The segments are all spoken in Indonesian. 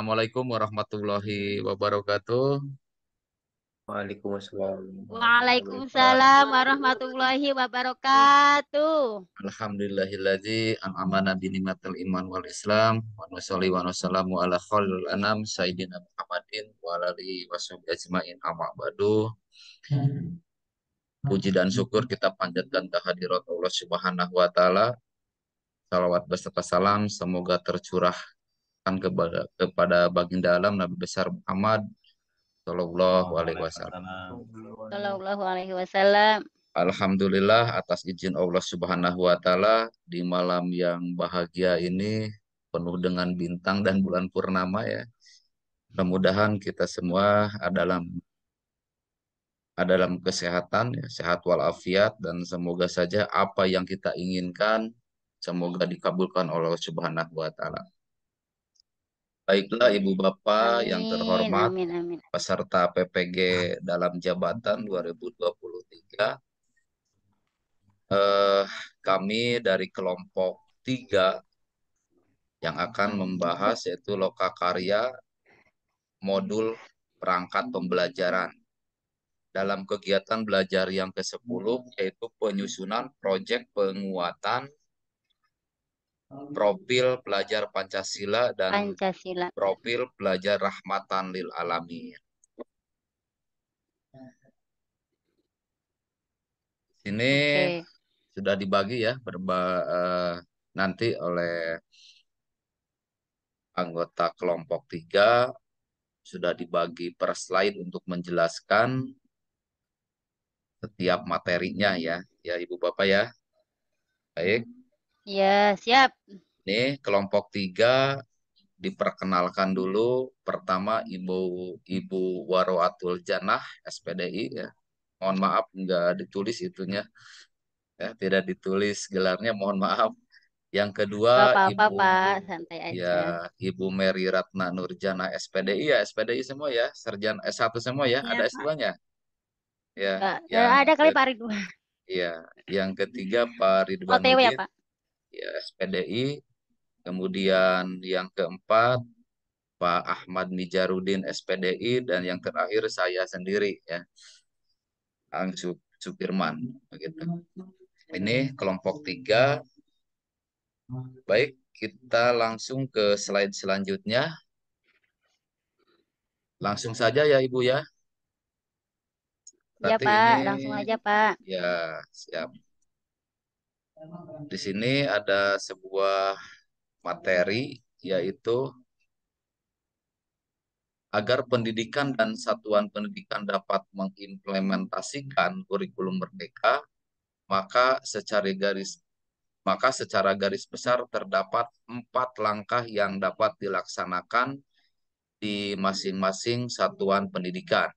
Assalamualaikum warahmatullahi wabarakatuh. Waalaikumsalam warahmatullahi Waalaikumsalam wabarakatuh. warahmatullahi wabarakatuh. Alhamdulillahilladzi an'amana bi ni'matil iman wal Islam wa nusolli wa nusallamu ala khairil anam sayyidina Muhammadin wa ala alihi washabihi ajmain amma ba'du. Puji dan syukur kita panjatkan kehadirat Allah Subhanahu wa taala. Salawat beserta salam semoga tercurahkan kepada baginda alam Nabi besar Muhammad Sallallahu Alaihi Wasallam. Sallallahu Alaihi Wasallam. Alhamdulillah atas izin Allah Subhanahu Wa Taala di malam yang bahagia ini penuh dengan bintang dan bulan purnama ya. Mudah-mudahan kita semua dalam kesehatan, ya, sehat walafiat dan semoga saja apa yang kita inginkan semoga dikabulkan oleh Allah Subhanahu Wa Taala. Baiklah Ibu Bapak yang Amin, terhormat, amin, amin. peserta PPG dalam jabatan 2023, kami dari kelompok 3 yang akan membahas yaitu lokakarya modul perangkat pembelajaran dalam kegiatan belajar yang ke-10 yaitu penyusunan proyek penguatan profil pelajar Pancasila dan Pancasila. profil pelajar rahmatan lil alamin. Ini Oke. sudah dibagi ya nanti oleh anggota kelompok 3 sudah dibagi per slide untuk menjelaskan setiap materinya ya. Ya Ibu Bapak ya. Baik, Ya, siap. ini kelompok 3 diperkenalkan dulu. Pertama Ibu Waroatul Janah SPDI ya. Mohon maaf nggak ditulis itunya ya, tidak ditulis gelarnya, mohon maaf. Yang kedua Gak apa-apa, Ibu Pak. Santai ya aja. Ibu Mary Ratna Nurjana SPDI ya, SPDI semua ya, Sarjana S1 semua ya, Ya, ada Pak. S2-nya. Ya, Gak ada kali Pak Ridwan. ya, yang ketiga Pak OTW ya, Ridwanuddin Pak? ya SPDI. Kemudian yang keempat Pak Ahmad Mijarudin SPDI dan yang terakhir saya sendiri ya, Ang Supirman begitu. Ini kelompok 3. Baik, kita langsung ke slide selanjutnya. Langsung saja ya Ibu ya. Ya, Berarti Pak. ini Langsung aja, Pak. ya siap. Di sini ada sebuah materi yaitu agar pendidikan dan satuan pendidikan dapat mengimplementasikan kurikulum merdeka, maka secara garis besar terdapat 4 langkah yang dapat dilaksanakan di masing-masing satuan pendidikan.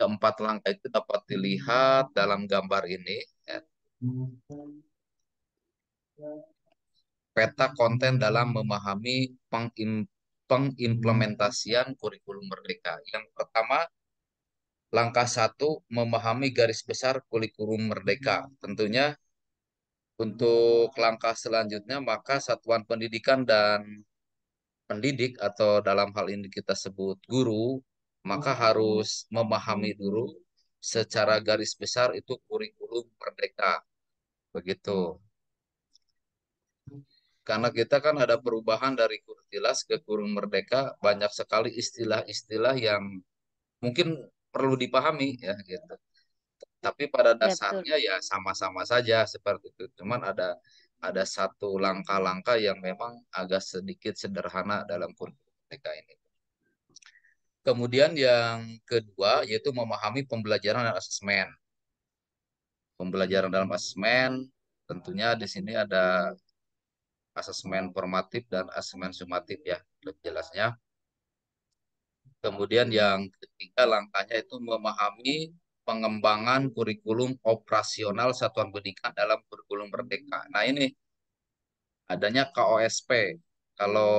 Keempat langkah itu dapat dilihat dalam gambar ini. Ya. Peta konten dalam memahami pengimplementasian kurikulum merdeka. Yang pertama, langkah 1, memahami garis besar kurikulum merdeka. Tentunya untuk langkah selanjutnya, maka satuan pendidikan dan pendidik atau dalam hal ini kita sebut guru, maka harus memahami dulu secara garis besar itu kurikulum merdeka. Begitu. Karena kita kan ada perubahan dari Kurtilas ke kurikulum merdeka, banyak sekali istilah-istilah yang mungkin perlu dipahami ya gitu. Tapi pada Ya, betul. dasarnya ya sama-sama saja seperti itu. Cuman ada satu langkah-langkah yang memang agak sedikit sederhana dalam kurikulum mereka ini. Kemudian yang kedua yaitu memahami pembelajaran dan asesmen. Pembelajaran dalam asesmen tentunya di sini ada asesmen formatif dan asesmen sumatif ya, lebih jelasnya. Kemudian yang ketiga langkahnya itu memahami pengembangan kurikulum operasional satuan pendidikan dalam kurikulum merdeka. Nah ini adanya KOSP. Kalau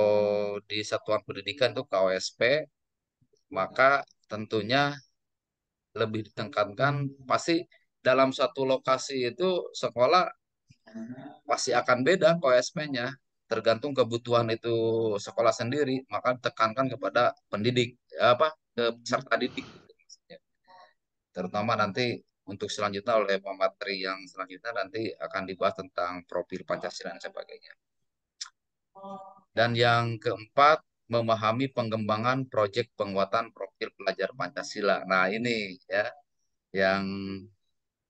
di satuan pendidikan itu KOSP, maka tentunya lebih ditekankan pasti dalam satu lokasi itu sekolah pasti akan beda KOSP-nya. tergantung kebutuhan itu sekolah sendiri, maka tekankan kepada pendidik, apa, ke peserta didik, gitu maksudnya. Terutama nanti untuk selanjutnya oleh pemateri yang selanjutnya nanti akan dibahas tentang profil Pancasila dan sebagainya. Dan yang keempat, memahami pengembangan proyek penguatan profil pelajar Pancasila. Nah, ini ya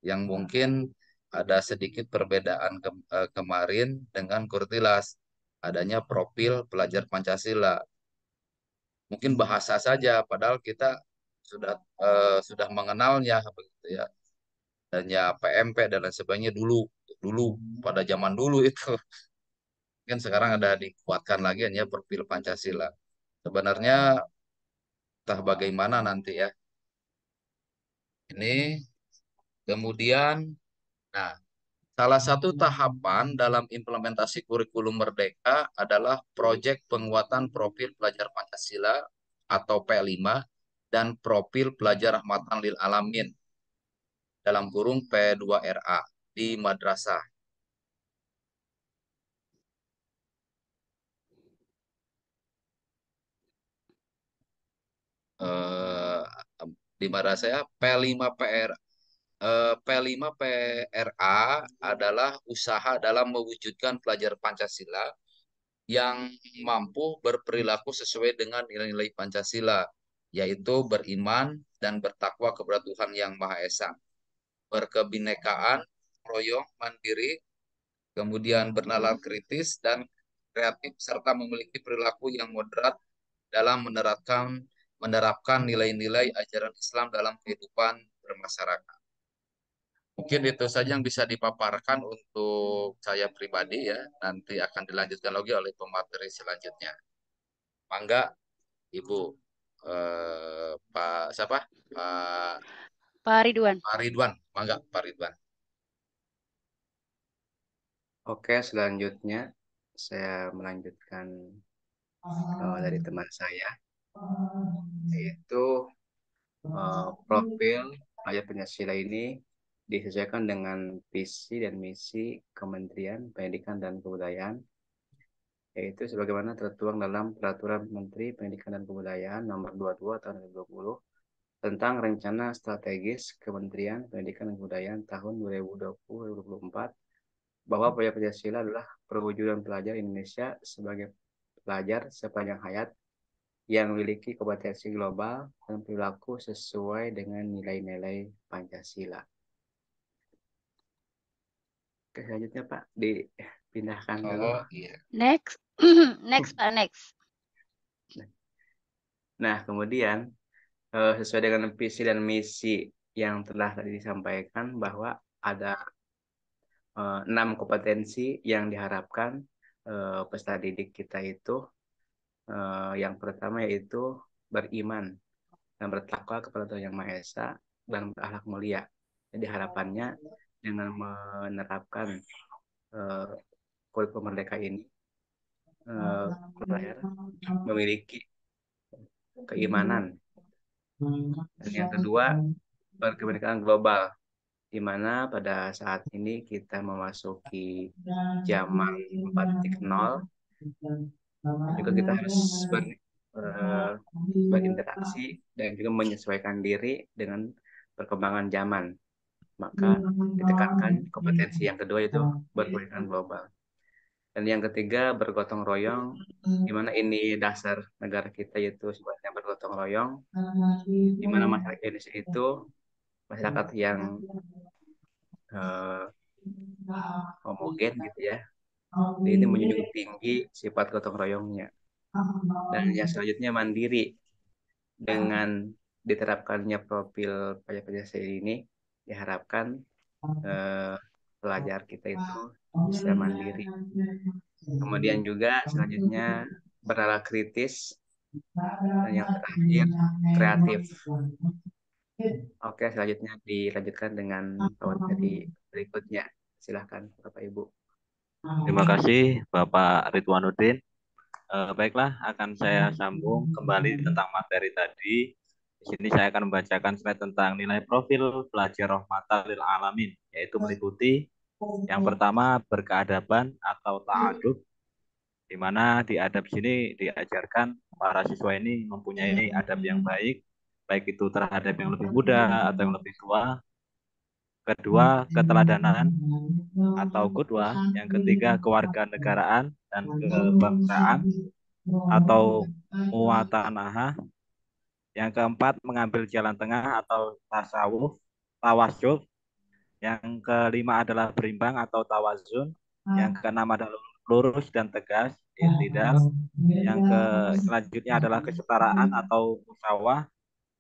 yang mungkin ada sedikit perbedaan kemarin dengan Kurtilas, adanya profil pelajar Pancasila. Mungkin bahasa saja, padahal kita sudah mengenalnya begitu ya. Dan ya PMP dan lain sebagainya dulu dulu pada zaman dulu itu. Mungkin sekarang ada dikuatkan lagi ya profil Pancasila. Sebenarnya entah bagaimana nanti ya. Ini kemudian, nah, salah satu tahapan dalam implementasi kurikulum Merdeka adalah proyek penguatan profil pelajar Pancasila atau P5 dan profil pelajar rahmatan lil alamin dalam kurung P2RA di madrasah. Eh, di madrasah ya, P5 PRA adalah usaha dalam mewujudkan pelajar Pancasila yang mampu berperilaku sesuai dengan nilai-nilai Pancasila, yaitu beriman dan bertakwa kepada Tuhan Yang Maha Esa, berkebinekaan, royong, mandiri, kemudian bernalar kritis dan kreatif, serta memiliki perilaku yang moderat dalam menerapkan nilai-nilai ajaran Islam dalam kehidupan bermasyarakat. Mungkin itu saja yang bisa dipaparkan untuk saya pribadi ya. Nanti akan dilanjutkan lagi oleh pemateri selanjutnya. Mangga, Ibu, Pak siapa? Pak, Pak Ridwan. Pak Ridwan. Mangga, Pak Ridwan. Oke, selanjutnya saya melanjutkan dari teman saya, yaitu profil pelajar Pancasila ini disesuaikan dengan visi dan misi Kementerian Pendidikan dan Kebudayaan, yaitu sebagaimana tertuang dalam Peraturan Menteri Pendidikan dan Kebudayaan Nomor 22 Tahun 2020 tentang Rencana Strategis Kementerian Pendidikan dan Kebudayaan tahun 2020-2024, bahwa proyek Pancasila adalah perwujudan pelajar Indonesia sebagai pelajar sepanjang hayat yang memiliki kompetensi global dan perilaku sesuai dengan nilai-nilai Pancasila. Oke, selanjutnya Pak, dipindahkan dulu. Oh iya. Next. Next, Pak, next. Nah, kemudian sesuai dengan visi dan misi yang telah tadi disampaikan, bahwa ada 6 kompetensi yang diharapkan peserta didik kita itu. Yang pertama yaitu beriman dan bertakwa kepada Tuhan Yang Maha Esa dan berakhlak mulia. Jadi harapannya dengan menerapkan kurikulum Merdeka ini, pelajar memiliki keimanan. Dan yang kedua, berkebinekaan global, di mana pada saat ini kita memasuki zaman 4.0, juga kita harus berinteraksi dan juga menyesuaikan diri dengan perkembangan zaman. Maka ditekankan kompetensi yang kedua itu berkebinekaan global. Dan yang ketiga, bergotong royong, di mana ini dasar negara kita, yaitu sebenarnya bergotong royong, di mana masyarakat Indonesia itu masyarakat yang homogen gitu ya. Jadi ini menjunjung tinggi sifat gotong royongnya. Dan yang selanjutnya mandiri, dengan diterapkannya profil pajak Pancasila ini diharapkan pelajar kita itu bisa mandiri. Kemudian juga selanjutnya bernalar kritis, dan yang terakhir kreatif. Oke, selanjutnya dilanjutkan dengan materi berikutnya. Silahkan Bapak Ibu. Terima kasih Bapak Ridwanuddin. Baiklah, akan saya sambung kembali tentang materi tadi. Di sini saya akan membacakan slide tentang nilai profil pelajar rahmatan lil alamin, yaitu meliputi yang pertama berkeadaban atau ta'adub, di mana di adab sini diajarkan para siswa ini mempunyai adab yang baik itu terhadap yang lebih muda atau yang lebih tua. Kedua, keteladanan atau qudwah. Yang ketiga, kewarganegaraan dan kebangsaan atau muwatanah. Yang keempat, mengambil jalan tengah atau tawasyuf. Yang kelima adalah berimbang atau tawazun. Yang keenam adalah lurus dan tegas, i'tidal. Yang selanjutnya adalah kesetaraan atau musawah.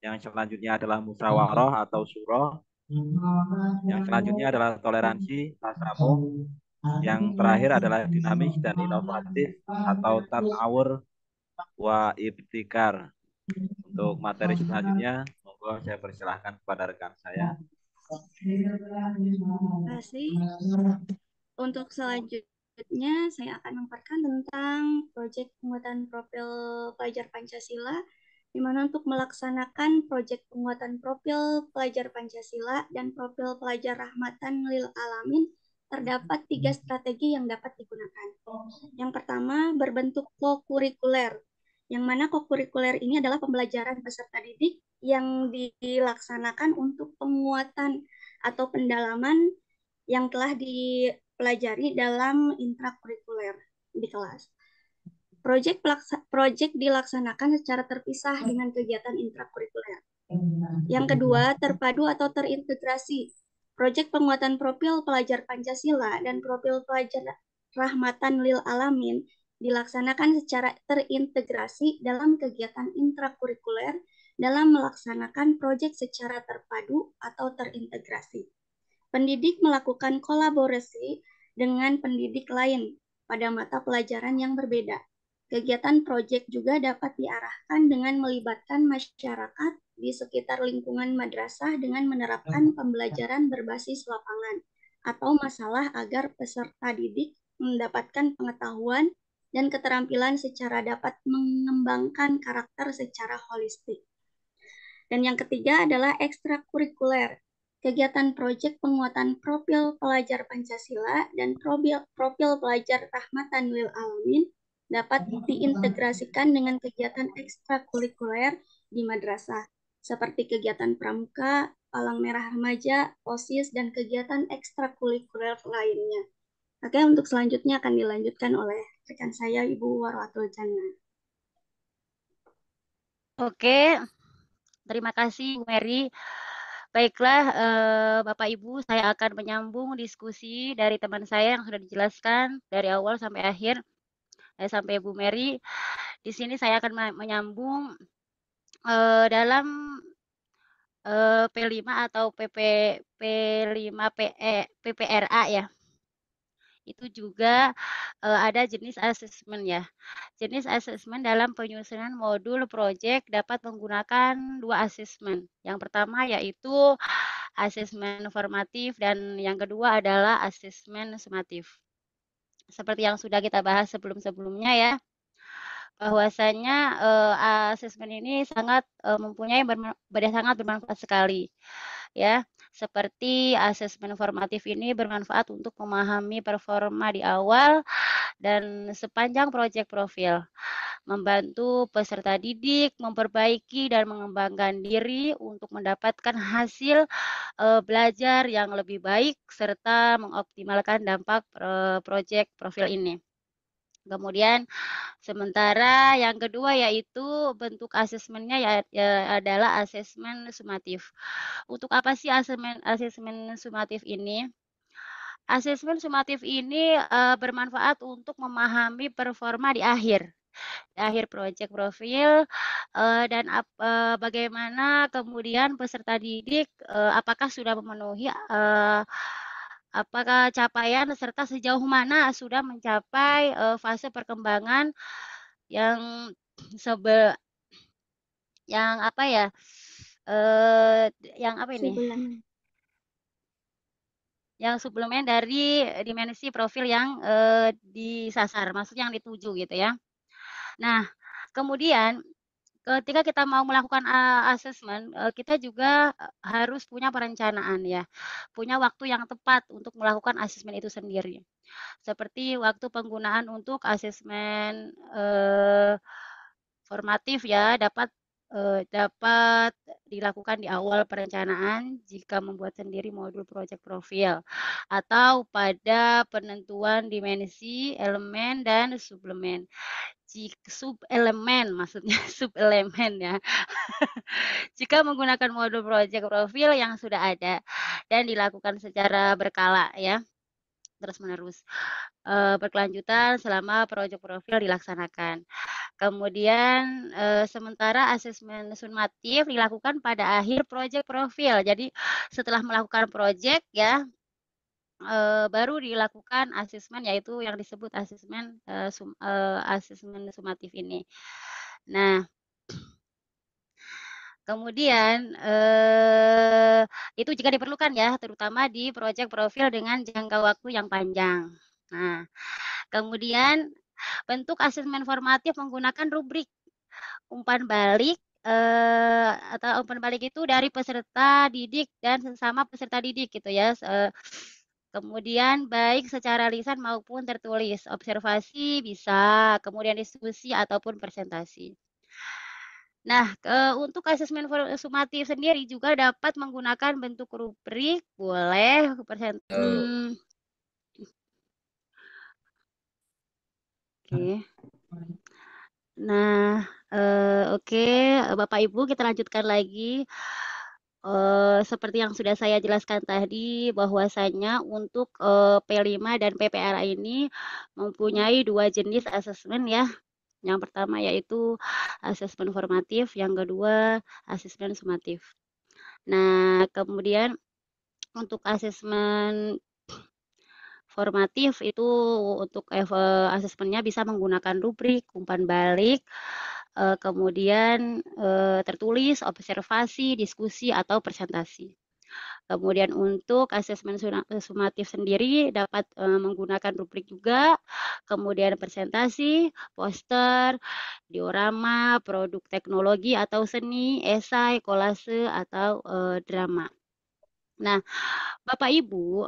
Yang selanjutnya adalah musyawarah atau surah. Yang selanjutnya adalah toleransi, tasamuh. Yang terakhir adalah dinamis dan inovatif atau tatawur wa ibtikar. Untuk materi selanjutnya, monggo saya persilahkan kepada rekan saya. Terima kasih. Untuk selanjutnya, saya akan memaparkan tentang proyek penguatan profil pelajar Pancasila, di mana untuk melaksanakan proyek penguatan profil pelajar Pancasila dan profil pelajar rahmatan lil alamin, terdapat 3 strategi yang dapat digunakan. Yang pertama, berbentuk kokurikuler, yang mana kokurikuler ini adalah pembelajaran peserta didik yang dilaksanakan untuk penguatan atau pendalaman yang telah dipelajari dalam intrakurikuler di kelas. Proyek dilaksanakan secara terpisah dengan kegiatan intrakurikuler. Yang kedua, terpadu atau terintegrasi. Proyek penguatan profil pelajar Pancasila dan profil pelajar rahmatan lil alamin dilaksanakan secara terintegrasi dalam kegiatan intrakurikuler dalam melaksanakan proyek secara terpadu atau terintegrasi. Pendidik melakukan kolaborasi dengan pendidik lain pada mata pelajaran yang berbeda. Kegiatan proyek juga dapat diarahkan dengan melibatkan masyarakat di sekitar lingkungan madrasah dengan menerapkan pembelajaran berbasis lapangan atau masalah agar peserta didik mendapatkan pengetahuan dan keterampilan secara dapat mengembangkan karakter secara holistik. Dan yang ketiga adalah ekstrakurikuler. Kegiatan proyek penguatan profil pelajar Pancasila dan profil pelajar rahmatan lil alamin dapat diintegrasikan dengan kegiatan ekstrakurikuler di madrasah, seperti kegiatan pramuka, palang merah remaja, OSIS, dan kegiatan ekstrakurikuler lainnya. Oke, untuk selanjutnya akan dilanjutkan oleh rekan saya, Ibu Warwatul Jannah. Oke, terima kasih Bu Mary. Baiklah, Bapak Ibu, saya akan menyambung diskusi dari teman saya yang sudah dijelaskan dari awal sampai akhir, sampai Bu Mary. Di sini saya akan menyambung dalam P5 atau PPRA ya. Itu juga ada jenis asesmen ya. Jenis asesmen dalam penyusunan modul proyek dapat menggunakan 2 asesmen. Yang pertama yaitu asesmen formatif dan yang kedua adalah asesmen sumatif. Seperti yang sudah kita bahas sebelum-sebelumnya ya, bahwasanya asesmen ini sangat sangat bermanfaat sekali ya. Seperti asesmen formatif ini bermanfaat untuk memahami performa di awal dan sepanjang proyek profil, membantu peserta didik memperbaiki dan mengembangkan diri untuk mendapatkan hasil belajar yang lebih baik serta mengoptimalkan dampak proyek profil ini. Kemudian sementara yang kedua yaitu bentuk asesmennya adalah asesmen sumatif. Untuk apa sih asesmen sumatif ini? Asesmen sumatif ini bermanfaat untuk memahami performa di akhir proyek profil dan bagaimana kemudian peserta didik apakah sudah memenuhi apakah capaian serta sejauh mana sudah mencapai fase perkembangan yang yang apa ya yang apa ini yang suplemen dari dimensi profil yang disasar, maksudnya yang dituju gitu ya. Nah, kemudian ketika kita mau melakukan asesmen, kita juga harus punya perencanaan ya, punya waktu yang tepat untuk melakukan asesmen itu sendiri. Seperti waktu penggunaan untuk asesmen formatif ya, dapat dilakukan di awal perencanaan jika membuat sendiri modul project profil atau pada penentuan dimensi, elemen, dan suplemen. Sub-elemen maksudnya sub-elemen ya. Jika menggunakan modul project profil yang sudah ada dan dilakukan secara berkala ya, terus-menerus berkelanjutan selama project profil dilaksanakan. Kemudian sementara asesmen sumatif dilakukan pada akhir project profil. Jadi setelah melakukan project ya, baru dilakukan asesmen, yaitu yang disebut asesmen asesmen sumatif ini. Nah, kemudian itu jika diperlukan ya, terutama di project profil dengan jangka waktu yang panjang. Nah, kemudian bentuk asesmen formatif menggunakan rubrik umpan balik atau umpan balik itu dari peserta didik dan sesama peserta didik gitu ya. Kemudian baik secara lisan maupun tertulis, observasi bisa, kemudian diskusi ataupun presentasi. Nah, untuk asesmen sumatif sendiri juga dapat menggunakan bentuk rubrik, boleh Oke. Nah, oke, Bapak Ibu kita lanjutkan lagi. Seperti yang sudah saya jelaskan tadi, bahwasanya untuk P5 dan PPRA ini mempunyai 2 jenis asesmen ya. Yang pertama yaitu asesmen formatif, yang kedua asesmen sumatif. Nah, kemudian untuk asesmen formatif itu untuk asesmennya bisa menggunakan rubrik, umpan balik, kemudian tertulis, observasi, diskusi, atau presentasi. Kemudian untuk asesmen sumatif sendiri dapat menggunakan rubrik juga, kemudian presentasi, poster, diorama, produk teknologi atau seni, esai, kolase, atau drama. Nah, Bapak Ibu,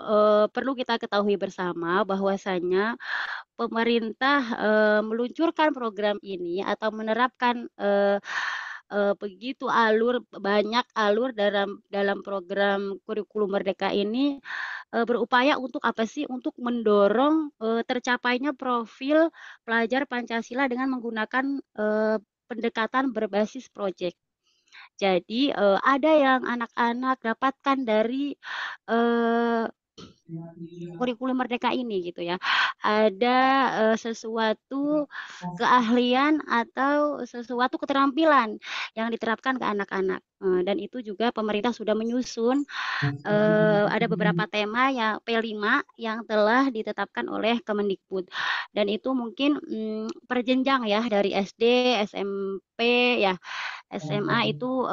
perlu kita ketahui bersama bahwasanya pemerintah meluncurkan program ini atau menerapkan begitu banyak alur dalam program kurikulum Merdeka ini berupaya untuk apa sih? Untuk mendorong tercapainya profil pelajar Pancasila dengan menggunakan pendekatan berbasis proyek. Jadi ada yang anak-anak dapatkan dari kurikulum Merdeka ini gitu ya. Ada sesuatu keahlian atau sesuatu keterampilan yang diterapkan ke anak-anak. Dan itu juga pemerintah sudah menyusun ada beberapa tema yang P5 yang telah ditetapkan oleh Kemendikbud. Dan itu mungkin per jenjang ya, dari SD, SMP ya. SMA itu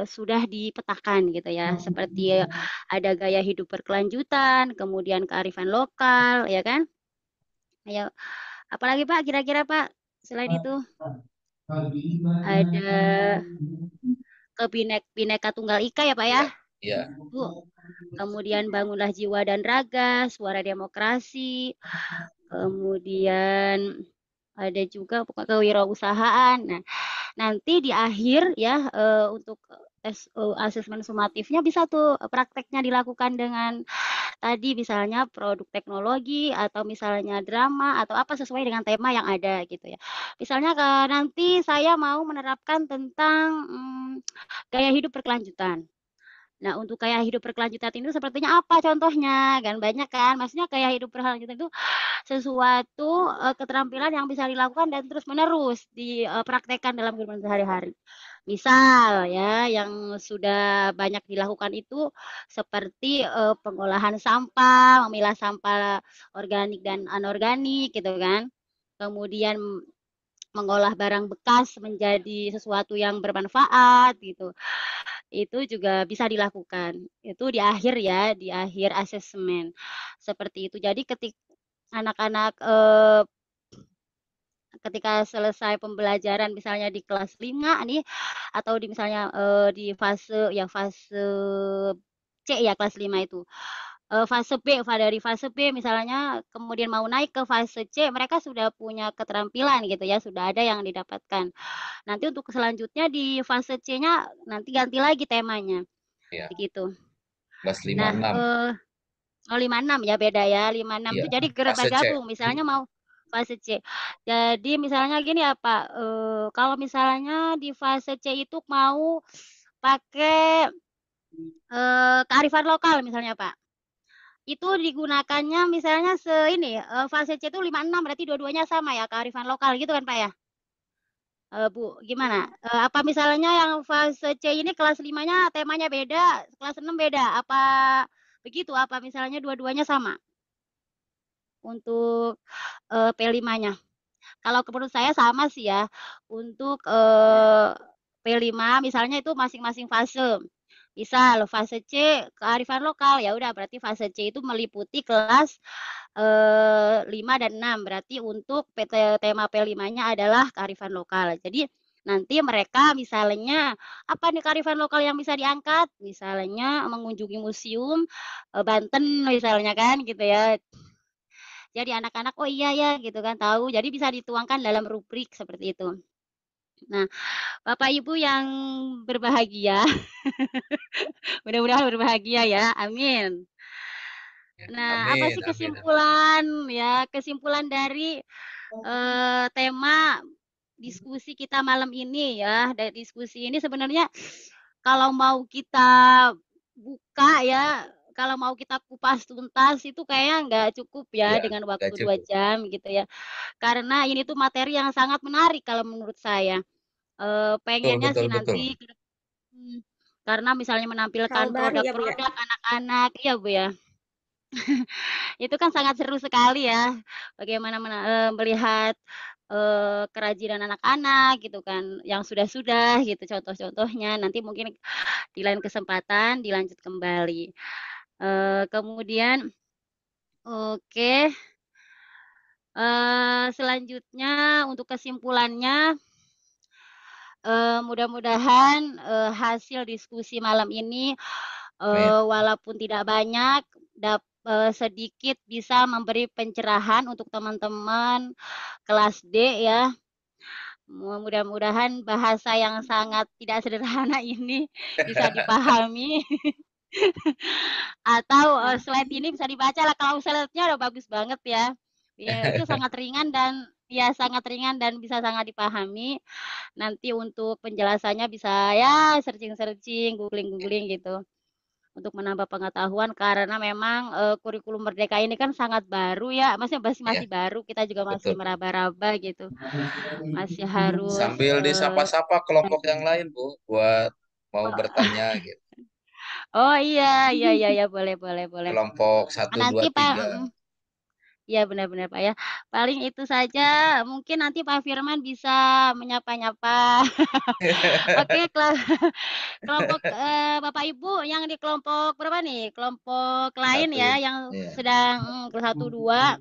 sudah dipetakan gitu ya, seperti ada gaya hidup berkelanjutan, kemudian kearifan lokal, ya kan? Ayo, apalagi Pak, kira-kira Pak, selain itu ada Bhinneka Tunggal Ika ya Pak ya? Iya. Kemudian bangunlah jiwa dan raga, suara demokrasi, kemudian ada juga kewirausahaan. Nah, nanti di akhir ya untuk asesmen sumatifnya bisa tuh prakteknya dilakukan dengan tadi misalnya produk teknologi atau misalnya drama atau apa sesuai dengan tema yang ada gitu ya. Misalnya nanti saya mau menerapkan tentang gaya hidup berkelanjutan. Nah, untuk gaya hidup berkelanjutan itu sepertinya apa contohnya? Kan banyak kan, maksudnya gaya hidup berkelanjutan itu sesuatu keterampilan yang bisa dilakukan dan terus-menerus dipraktekkan dalam kehidupan sehari-hari. Misal ya, yang sudah banyak dilakukan itu seperti pengolahan sampah, memilah sampah organik dan anorganik gitu kan. Kemudian mengolah barang bekas menjadi sesuatu yang bermanfaat gitu. Itu juga bisa dilakukan. Itu di akhir ya, di akhir asesmen. Seperti itu. Jadi ketika anak-anak ketika selesai pembelajaran misalnya di kelas 5 nih atau di misalnya di fase C ya kelas 5 itu. Fase B, dari fase B misalnya kemudian mau naik ke fase C, mereka sudah punya keterampilan gitu ya, sudah ada yang didapatkan. Nanti untuk selanjutnya di fase C-nya nanti ganti lagi temanya, Ya, begitu. kelas Nah, 56. 56 ya beda ya, 56 Iya, itu jadi fase C. bergabung, misalnya mau fase C. Jadi misalnya gini ya Pak, kalau misalnya di fase C itu mau pakai kearifan lokal misalnya Pak. Itu digunakannya misalnya fase C itu 56 berarti dua-duanya sama ya kearifan lokal gitu kan Pak ya? Bu, gimana? Apa misalnya yang fase C ini kelas 5-nya temanya beda, kelas 6 beda? Apa begitu? Apa misalnya dua-duanya sama untuk P5-nya? Kalau menurut saya sama sih ya. Untuk P5 misalnya itu masing-masing fase. Misal fase C kearifan lokal, ya udah berarti fase C itu meliputi kelas 5 dan 6. Berarti untuk tema P5-nya adalah kearifan lokal. Jadi nanti mereka misalnya apa nih kearifan lokal yang bisa diangkat? Misalnya mengunjungi museum Banten misalnya kan gitu ya. Jadi anak-anak oh iya ya gitu kan tahu. Jadi bisa dituangkan dalam rubrik seperti itu. Nah, Bapak Ibu yang berbahagia, mudah-mudahan berbahagia ya. Amin. Nah, apa Amin, sih amin, amin. kesimpulan dari tema diskusi kita malam ini ya. Dari diskusi ini sebenarnya kalau mau kita buka ya, kalau mau kita kupas tuntas itu kayaknya nggak cukup ya Ya, dengan nggak waktu 2 cukup. jam gitu ya. Karena ini tuh materi yang sangat menarik kalau menurut saya. Betul, Pengennya betul, sih betul. nanti karena misalnya Hal menampilkan baru ya Bu ya. produk-produk anak-anak, iya Bu ya. Itu kan sangat seru sekali ya, bagaimana melihat kerajinan anak-anak gitu kan, yang sudah-sudah gitu contoh-contohnya. Nanti mungkin di lain kesempatan dilanjut kembali. Kemudian oke, selanjutnya untuk kesimpulannya, mudah-mudahan hasil diskusi malam ini Amin. walaupun tidak banyak, sedikit bisa memberi pencerahan untuk teman-teman kelas D ya. Mudah-mudahan bahasa yang sangat tidak sederhana ini bisa dipahami atau slide ini bisa dibaca lah. Kalau slide-nya udah bagus banget ya. Ya, itu sangat ringan dan bisa sangat dipahami. Nanti untuk penjelasannya bisa ya searching-searching, googling-googling gitu untuk menambah pengetahuan karena memang kurikulum Merdeka ini kan sangat baru ya, masih Ya, masih baru, kita juga masih betul. meraba-raba gitu, masih harus Sambil disapa-sapa kelompok yang lain, Bu, buat mau bertanya gitu. oh iya iya iya ya boleh boleh boleh. Kelompok 1, 2, Nanti Pak, 3. ya benar-benar Pak ya. Paling itu saja. Mungkin nanti Pak Firman bisa menyapa-nyapa. Oke, kelompok Bapak Ibu yang di kelompok berapa nih? Kelompok lain Satu. ya yang Ya. sedang kelas 1 2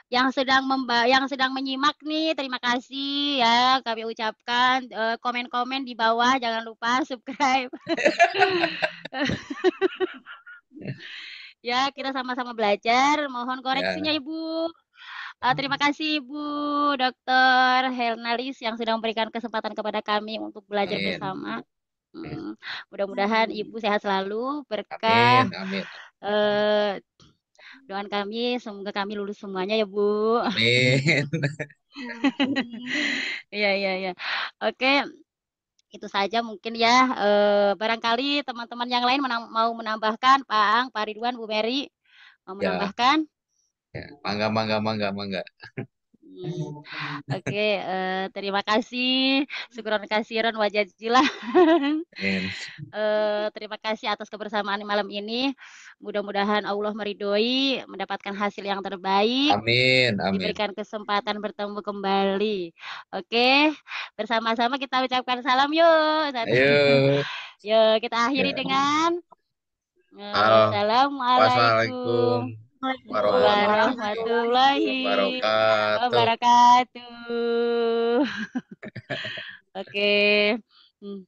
yang sedang menyimak nih, terima kasih ya kami ucapkan. Komen-komen di bawah jangan lupa subscribe. Ya, kita sama-sama belajar. Mohon koreksinya Ya, Ibu. Terima kasih Ibu Dr. Helnalis yang sudah memberikan kesempatan kepada kami untuk belajar amin. bersama. Mudah-mudahan Ibu sehat selalu, berkah. Amin, amin. Doakan kami, semoga kami lulus semuanya ya Bu. Amin. Iya, iya, iya. Oke, itu saja mungkin ya. Barangkali teman-teman yang lain mau menambahkan, Pak Ang, Pak Ridwan, Bu Mary, mau Ya, menambahkan? ya. Mangga, mangga, mangga, mangga. Oke, terima kasih. Syukron kasiron wajazilah. Amin. Terima kasih atas kebersamaan malam ini. Mudah-mudahan Allah meridhoi, mendapatkan hasil yang terbaik, Amin, amin. diberikan kesempatan bertemu kembali. Oke, bersama-sama kita ucapkan salam yuk. Ayo. Yuk, kita akhiri Ya. dengan Wassalamualaikum. Assalamualaikum. warahmatullahi wabarakatuh. wabarakatuh. Oke. Hmm.